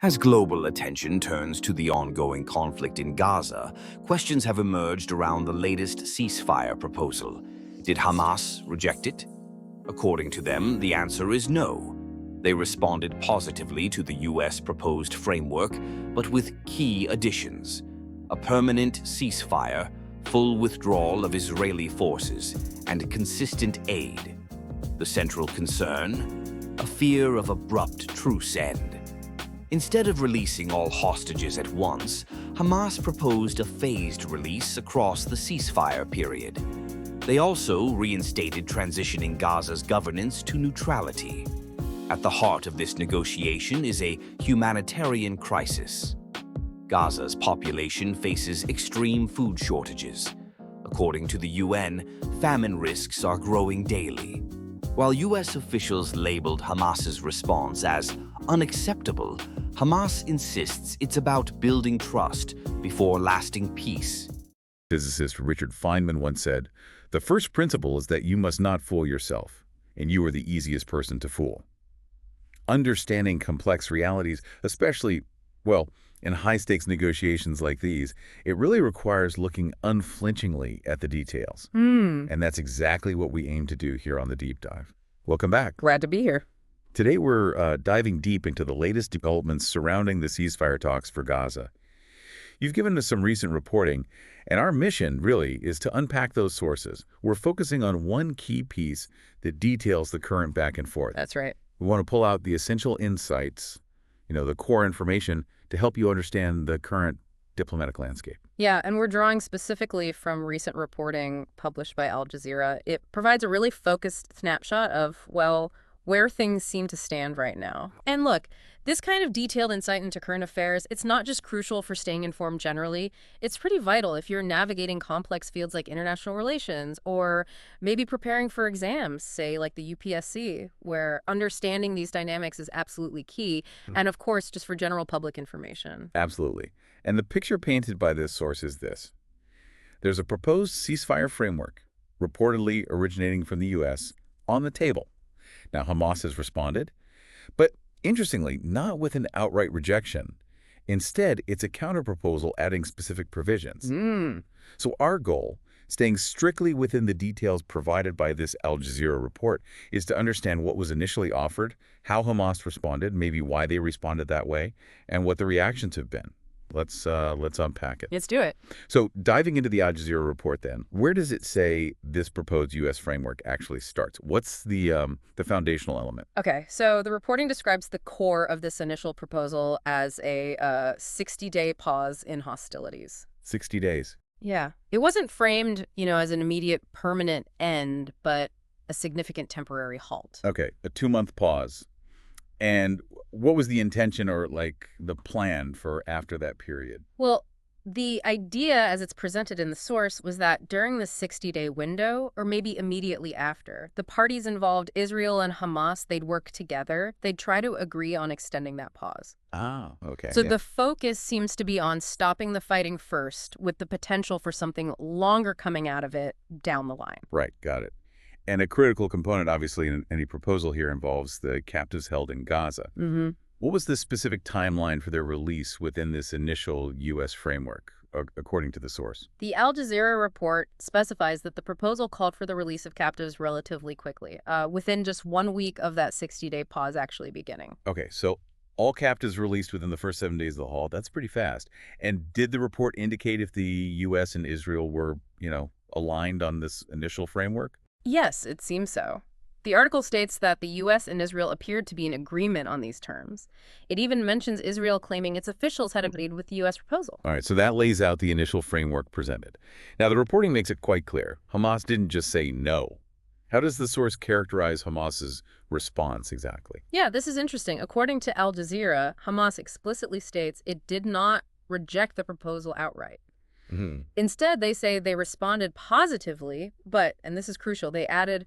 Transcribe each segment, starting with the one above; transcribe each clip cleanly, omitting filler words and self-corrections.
As global attention turns to the ongoing conflict in Gaza, questions have emerged around the latest ceasefire proposal. Did Hamas reject it? According to them, the answer is no. They responded positively to the U.S. proposed framework, but with key additions: a permanent ceasefire, full withdrawal of Israeli forces, and consistent aid. The central concern? A fear of abrupt truce end. Instead of releasing all hostages at once, Hamas proposed a phased release across the ceasefire period. They also reinstated transitioning Gaza's governance to neutrality. At the heart of this negotiation is a humanitarian crisis. Gaza's population faces extreme food shortages. According to the UN, famine risks are growing daily. While U.S. officials labeled Hamas's response as unacceptable, Hamas insists it's about building trust before lasting peace. Physicist Richard Feynman once said, "The first principle is that you must not fool yourself, and you are the easiest person to fool." Understanding complex realities, especially, in high-stakes negotiations like these, it really requires looking unflinchingly at the details. And that's exactly what we aim to do here on The Deep Dive. Welcome back. Glad to be here. Today we're diving deep into the latest developments surrounding the ceasefire talks for Gaza. You've given us some recent reporting, and our mission, really, is to unpack those sources. We're focusing on one key piece that details the current back and forth. That's right. We want to pull out the essential insights, the core information, to help you understand the current diplomatic landscape. Yeah, and we're drawing specifically from recent reporting published by Al Jazeera. It provides a really focused snapshot of, where things seem to stand right now. And look, this kind of detailed insight into current affairs, it's not just crucial for staying informed generally. It's pretty vital if you're navigating complex fields like international relations or maybe preparing for exams, say like the UPSC, where understanding these dynamics is absolutely key. And of course, just for general public information. Absolutely. And the picture painted by this source is this. There's a proposed ceasefire framework, reportedly originating from the U.S., on the table. Now, Hamas has responded, but interestingly, not with an outright rejection. Instead, it's a counterproposal adding specific provisions. So our goal, staying strictly within the details provided by this Al Jazeera report, is to understand what was initially offered, how Hamas responded, maybe why they responded that way, and what the reactions have been. Let's unpack it. Let's do it. So diving into the Al Jazeera report then, where does it say this proposed U.S. framework actually starts? What's the foundational element? Okay, so the reporting describes the core of this initial proposal as a 60-day pause in hostilities. 60 days. Yeah. It wasn't framed, as an immediate permanent end, but a significant temporary halt. Okay, a 2-month pause. And what was the intention or the plan for after that period? Well, the idea as it's presented in the source was that during the 60-day window, or maybe immediately after, the parties involved, Israel and Hamas, they'd work together. They'd try to agree on extending that pause. Oh, okay. So the focus seems to be on stopping the fighting first, with the potential for something longer coming out of it down the line. Right, got it. And a critical component, obviously, in any proposal here involves the captives held in Gaza. What was the specific timeline for their release within this initial U.S. framework, according to the source? The Al Jazeera report specifies that the proposal called for the release of captives relatively quickly, within just 1 week of that 60-day pause actually beginning. Okay, so all captives released within the first 7 days of the halt. That's pretty fast. And did the report indicate if the U.S. and Israel were, aligned on this initial framework? Yes, it seems so. The article states that the U.S. and Israel appeared to be in agreement on these terms. It even mentions Israel claiming its officials had agreed with the U.S. proposal. All right, so that lays out the initial framework presented. Now, the reporting makes it quite clear. Hamas didn't just say no. How does the source characterize Hamas's response exactly? Yeah, this is interesting. According to Al Jazeera, Hamas explicitly states it did not reject the proposal outright. Instead, they say they responded positively, but, and this is crucial, they added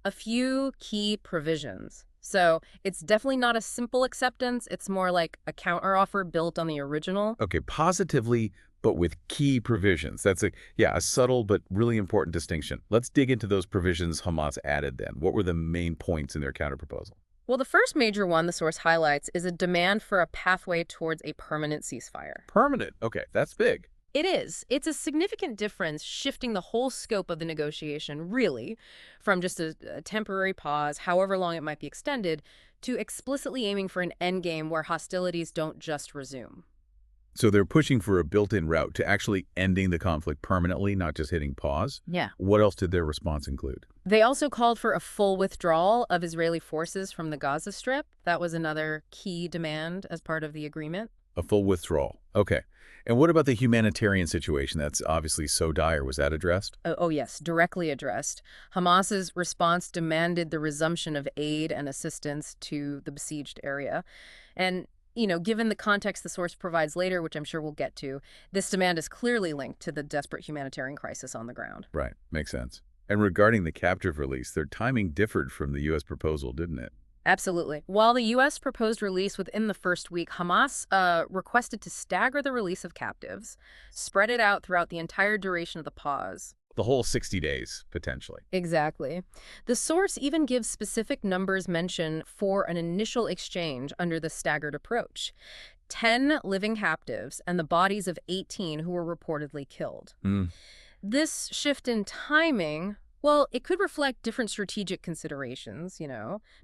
a few key provisions. So it's definitely not a simple acceptance. It's more like a counteroffer built on the original. Okay, positively, but with key provisions. That's a subtle but really important distinction. Let's dig into those provisions Hamas added then. What were the main points in their counterproposal? Well, the first major one the source highlights is a demand for a pathway towards a permanent ceasefire. Permanent. Okay, that's big. It is. It's a significant difference, shifting the whole scope of the negotiation, really, from just a temporary pause, however long it might be extended, to explicitly aiming for an endgame where hostilities don't just resume. So they're pushing for a built-in route to actually ending the conflict permanently, not just hitting pause. Yeah. What else did their response include? They also called for a full withdrawal of Israeli forces from the Gaza Strip. That was another key demand as part of the agreement. A full withdrawal. Okay. And what about the humanitarian situation that's obviously so dire? Was that addressed? Oh, yes, directly addressed. Hamas's response demanded the resumption of aid and assistance to the besieged area. And, given the context the source provides later, which I'm sure we'll get to, this demand is clearly linked to the desperate humanitarian crisis on the ground. Right. Makes sense. And regarding the captive release, their timing differed from the U.S. proposal, didn't it? Absolutely. While the U.S. proposed release within the first week, Hamas requested to stagger the release of captives, spread it out throughout the entire duration of the pause. The whole 60 days, potentially. Exactly. The source even gives specific numbers mention for an initial exchange under the staggered approach. 10 living captives and the bodies of 18 who were reportedly killed. This shift in timing, well, it could reflect different strategic considerations,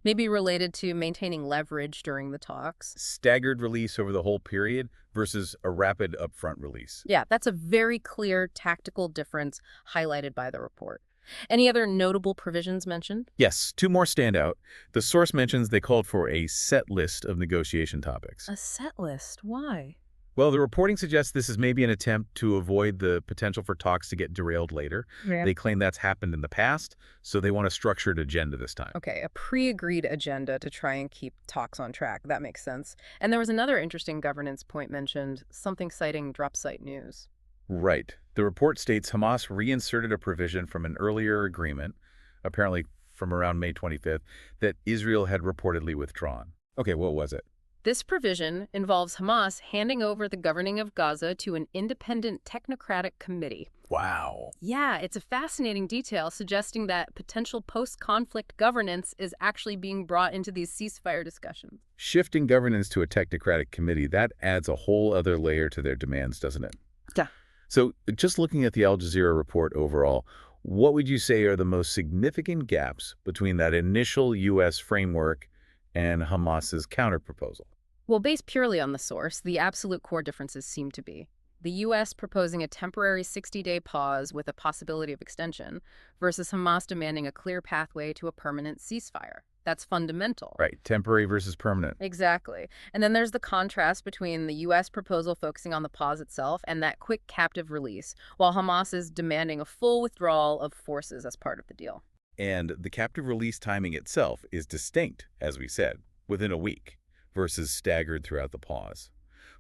maybe related to maintaining leverage during the talks. Staggered release over the whole period versus a rapid upfront release. Yeah, that's a very clear tactical difference highlighted by the report. Any other notable provisions mentioned? Yes, two more stand out. The source mentions they called for a set list of negotiation topics. A set list? Why? Well, the reporting suggests this is maybe an attempt to avoid the potential for talks to get derailed later. Yeah. They claim that's happened in the past, so they want a structured agenda this time. Okay, a pre-agreed agenda to try and keep talks on track. That makes sense. And there was another interesting governance point mentioned, something citing drop site news. Right. The report states Hamas reinserted a provision from an earlier agreement, apparently from around May 25th, that Israel had reportedly withdrawn. Okay, what was it? This provision involves Hamas handing over the governing of Gaza to an independent technocratic committee. Wow. Yeah, it's a fascinating detail suggesting that potential post-conflict governance is actually being brought into these ceasefire discussions. Shifting governance to a technocratic committee, that adds a whole other layer to their demands, doesn't it? Yeah. So just looking at the Al Jazeera report overall, what would you say are the most significant gaps between that initial U.S. framework and Hamas's counterproposal? Well, based purely on the source, the absolute core differences seem to be the U.S. proposing a temporary 60-day pause with a possibility of extension versus Hamas demanding a clear pathway to a permanent ceasefire. That's fundamental. Right, temporary versus permanent. Exactly. And then there's the contrast between the U.S. proposal focusing on the pause itself and that quick captive release, while Hamas is demanding a full withdrawal of forces as part of the deal. And the captive release timing itself is distinct, as we said, within a week, versus staggered throughout the pause.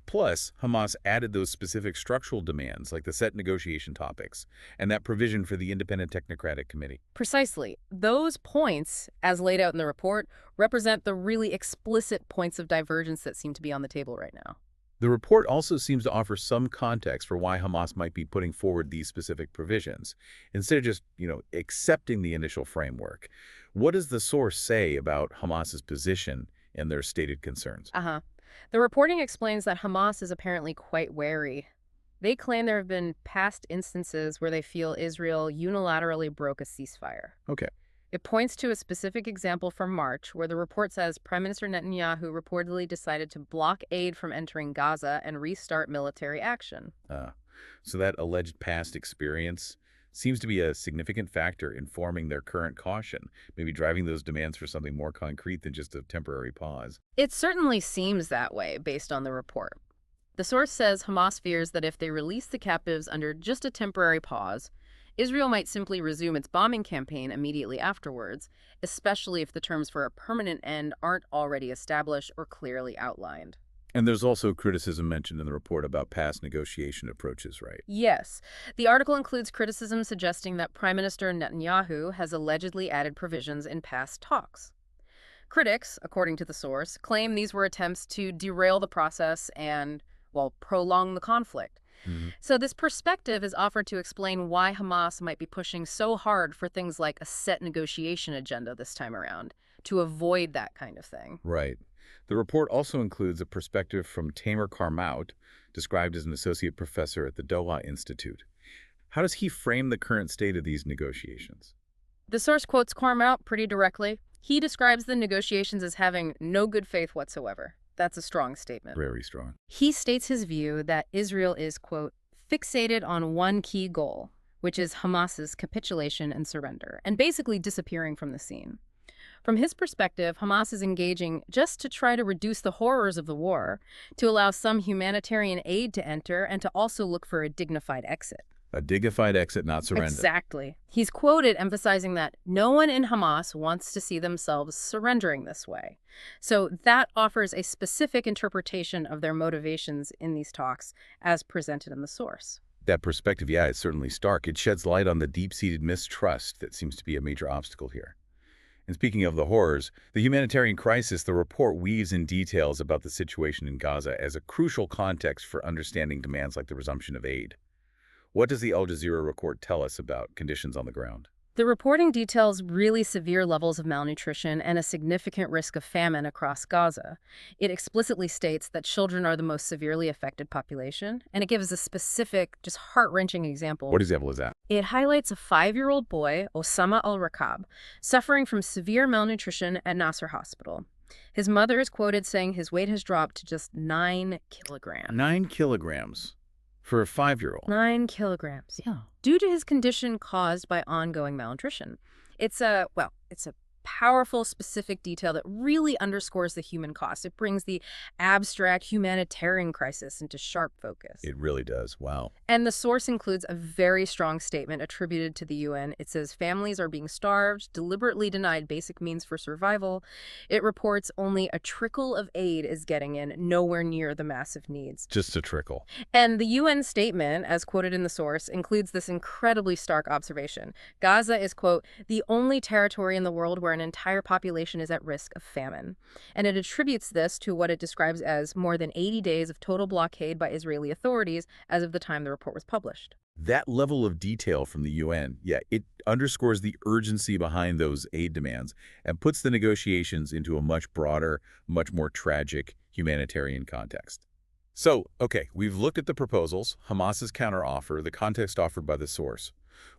Plus, Hamas added those specific structural demands, like the set negotiation topics, and that provision for the independent technocratic committee. Precisely. Those points, as laid out in the report, represent the really explicit points of divergence that seem to be on the table right now. The report also seems to offer some context for why Hamas might be putting forward these specific provisions, instead of just, accepting the initial framework. What does the source say about Hamas's position and their stated concerns? The reporting explains that Hamas is apparently quite wary. They claim there have been past instances where they feel Israel unilaterally broke a ceasefire. Okay. It points to a specific example from March where the report says Prime Minister Netanyahu reportedly decided to block aid from entering Gaza and restart military action. So that alleged past experience seems to be a significant factor in forming their current caution, maybe driving those demands for something more concrete than just a temporary pause. It certainly seems that way based on the report. The source says Hamas fears that if they release the captives under just a temporary pause, Israel might simply resume its bombing campaign immediately afterwards, especially if the terms for a permanent end aren't already established or clearly outlined. And there's also criticism mentioned in the report about past negotiation approaches, right? Yes. The article includes criticism suggesting that Prime Minister Netanyahu has allegedly added provisions in past talks. Critics, according to the source, claim these were attempts to derail the process and, prolong the conflict. So this perspective is offered to explain why Hamas might be pushing so hard for things like a set negotiation agenda this time around, to avoid that kind of thing. Right. The report also includes a perspective from Tamer Karmout, described as an associate professor at the Doha Institute. How does he frame the current state of these negotiations? The source quotes Karmout pretty directly. He describes the negotiations as having no good faith whatsoever. That's a strong statement. Very strong. He states his view that Israel is, quote, fixated on one key goal, which is Hamas's capitulation and surrender, and basically disappearing from the scene. From his perspective, Hamas is engaging just to try to reduce the horrors of the war, to allow some humanitarian aid to enter, and to also look for a dignified exit. A dignified exit, not surrender. Exactly. He's quoted emphasizing that no one in Hamas wants to see themselves surrendering this way. So that offers a specific interpretation of their motivations in these talks as presented in the source. That perspective, yeah, is certainly stark. It sheds light on the deep-seated mistrust that seems to be a major obstacle here. And speaking of the horrors, the humanitarian crisis, the report weaves in details about the situation in Gaza as a crucial context for understanding demands like the resumption of aid. What does the Al Jazeera report tell us about conditions on the ground? The reporting details really severe levels of malnutrition and a significant risk of famine across Gaza. It explicitly states that children are the most severely affected population, and it gives a specific, just heart-wrenching example. What example is that? It highlights a 5-year-old boy, Osama al-Rakab, suffering from severe malnutrition at Nasser Hospital. His mother is quoted saying his weight has dropped to just 9 kilograms. 9 kilograms? For a 5-year-old? 9 kilograms, yeah. Due to his condition caused by ongoing malnutrition. It's a powerful, specific detail that really underscores the human cost. It brings the abstract humanitarian crisis into sharp focus. It really does. Wow. And the source includes a very strong statement attributed to the UN. It says families are being starved, deliberately denied basic means for survival. It reports only a trickle of aid is getting in, nowhere near the massive needs. Just a trickle. And the UN statement, as quoted in the source, includes this incredibly stark observation. Gaza is, quote, the only territory in the world where an entire population is at risk of famine. And it attributes this to what it describes as more than 80 days of total blockade by Israeli authorities as of the time the report was published. That level of detail from the UN, yeah, it underscores the urgency behind those aid demands and puts the negotiations into a much broader, much more tragic humanitarian context. So, okay, we've looked at the proposals, Hamas's counteroffer, the context offered by the source.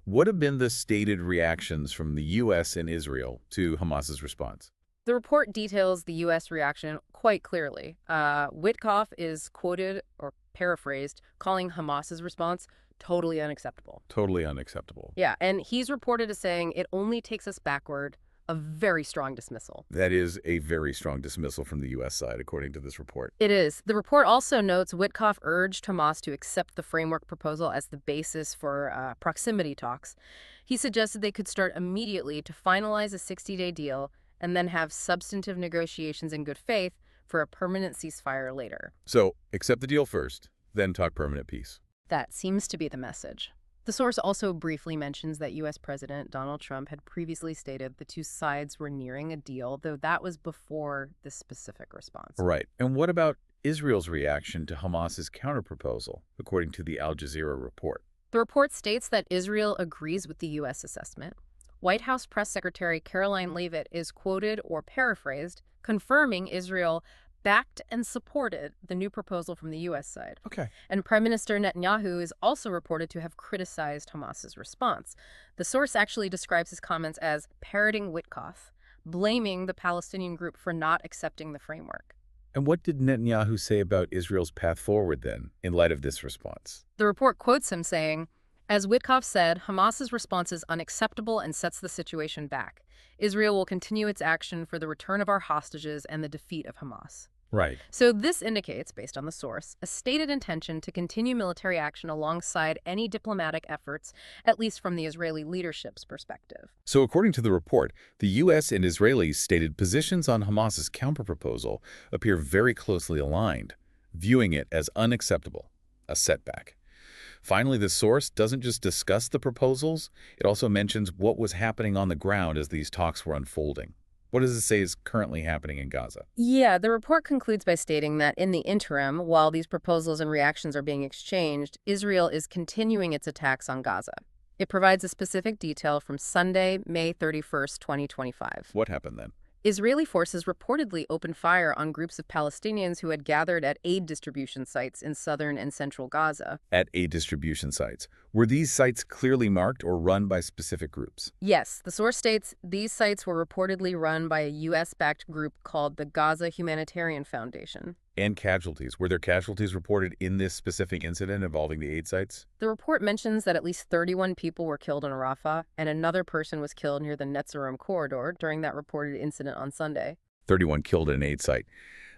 What have been the stated reactions from the U.S. and Israel to Hamas's response? The report details the U.S. reaction quite clearly. Witkoff is quoted or paraphrased, calling Hamas's response totally unacceptable. Totally unacceptable. Yeah, and he's reported as saying it only takes us backward, a very strong dismissal. That is a very strong dismissal from the U.S. side, according to this report. It is. The report also notes Witkoff urged Hamas to accept the framework proposal as the basis for proximity talks. He suggested they could start immediately to finalize a 60-day deal and then have substantive negotiations in good faith for a permanent ceasefire later. So, accept the deal first, then talk permanent peace. That seems to be the message. The source also briefly mentions that U.S. President Donald Trump had previously stated the two sides were nearing a deal, though that was before this specific response. Right. And what about Israel's reaction to Hamas's counterproposal, according to the Al Jazeera report? The report states that Israel agrees with the U.S. assessment. White House Press Secretary Caroline Leavitt is quoted or paraphrased, confirming Israel backed and supported the new proposal from the U.S. side. Okay. And Prime Minister Netanyahu is also reported to have criticized Hamas's response. The source actually describes his comments as parroting Witkoff, blaming the Palestinian group for not accepting the framework. And what did Netanyahu say about Israel's path forward then, in light of this response? The report quotes him saying, as Witkoff said, Hamas's response is unacceptable and sets the situation back. Israel will continue its action for the return of our hostages and the defeat of Hamas. Right. So this indicates, based on the source, a stated intention to continue military action alongside any diplomatic efforts, at least from the Israeli leadership's perspective. So according to the report, the U.S. and Israelis' stated positions on Hamas's counterproposal appear very closely aligned, viewing it as unacceptable, a setback. Finally, the source doesn't just discuss the proposals, it also mentions what was happening on the ground as these talks were unfolding. What does it say is currently happening in Gaza? Yeah, the report concludes by stating that in the interim, while these proposals and reactions are being exchanged, Israel is continuing its attacks on Gaza. It provides a specific detail from Sunday, May 31st, 2025. What happened then? Israeli forces reportedly opened fire on groups of Palestinians who had gathered at aid distribution sites in southern and central Gaza. At aid distribution sites. Were these sites clearly marked or run by specific groups? Yes, the source states these sites were reportedly run by a U.S.-backed group called the Gaza Humanitarian Foundation. And casualties. Were there casualties reported in this specific incident involving the aid sites? The report mentions that at least 31 people were killed in Rafah, and another person was killed near the Netzarim corridor during that reported incident on Sunday. 31 killed at an aid site.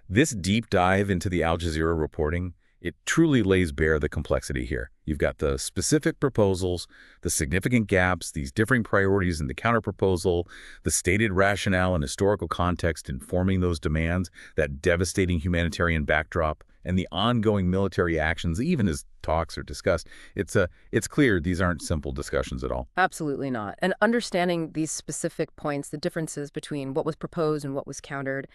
This deep dive into the Al Jazeera reporting, it truly lays bare the complexity here. You've got the specific proposals, the significant gaps, these differing priorities in the counterproposal, the stated rationale and historical context informing those demands, that devastating humanitarian backdrop, and the ongoing military actions, even as talks are discussed. It's clear these aren't simple discussions at all. Absolutely not. And understanding these specific points, the differences between what was proposed and what was countered,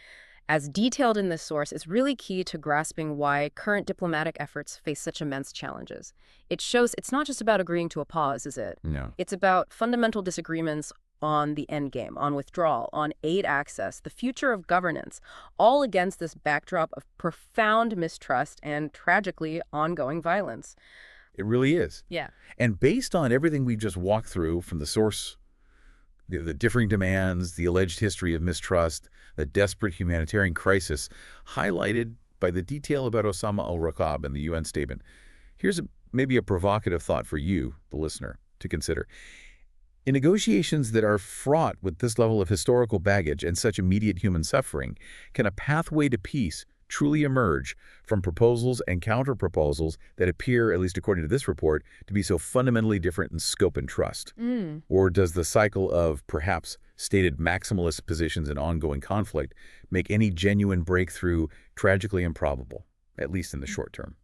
as detailed in this source, is really key to grasping why current diplomatic efforts face such immense challenges. It shows it's not just about agreeing to a pause, is it? No. It's about fundamental disagreements on the endgame, on withdrawal, on aid access, the future of governance, all against this backdrop of profound mistrust and, tragically, ongoing violence. It really is. Yeah. And based on everything we just walked through from the source, the differing demands, the alleged history of mistrust, the desperate humanitarian crisis highlighted by the detail about Osama al-Raqab and the UN statement, here's maybe a provocative thought for you, the listener, to consider. In negotiations that are fraught with this level of historical baggage and such immediate human suffering, can a pathway to peace truly emerge from proposals and counter-proposals that appear, at least according to this report, to be so fundamentally different in scope and trust? Or does the cycle of perhaps stated maximalist positions in ongoing conflict make any genuine breakthrough tragically improbable, at least in the short term?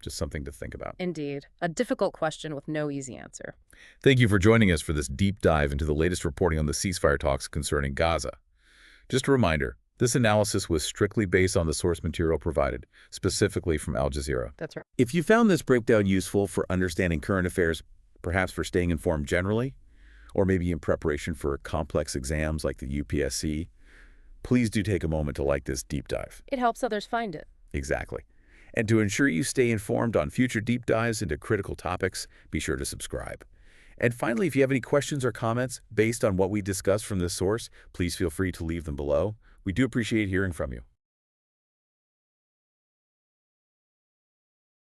Just something to think about. Indeed. A difficult question with no easy answer. Thank you for joining us for this deep dive into the latest reporting on the ceasefire talks concerning Gaza. Just a reminder, this analysis was strictly based on the source material provided, specifically from Al Jazeera. That's right. If you found this breakdown useful for understanding current affairs, perhaps for staying informed generally, or maybe in preparation for complex exams like the UPSC, please do take a moment to like this deep dive. It helps others find it. Exactly. And to ensure you stay informed on future deep dives into critical topics, be sure to subscribe. And finally, if you have any questions or comments based on what we discussed from this source, please feel free to leave them below. We do appreciate hearing from you.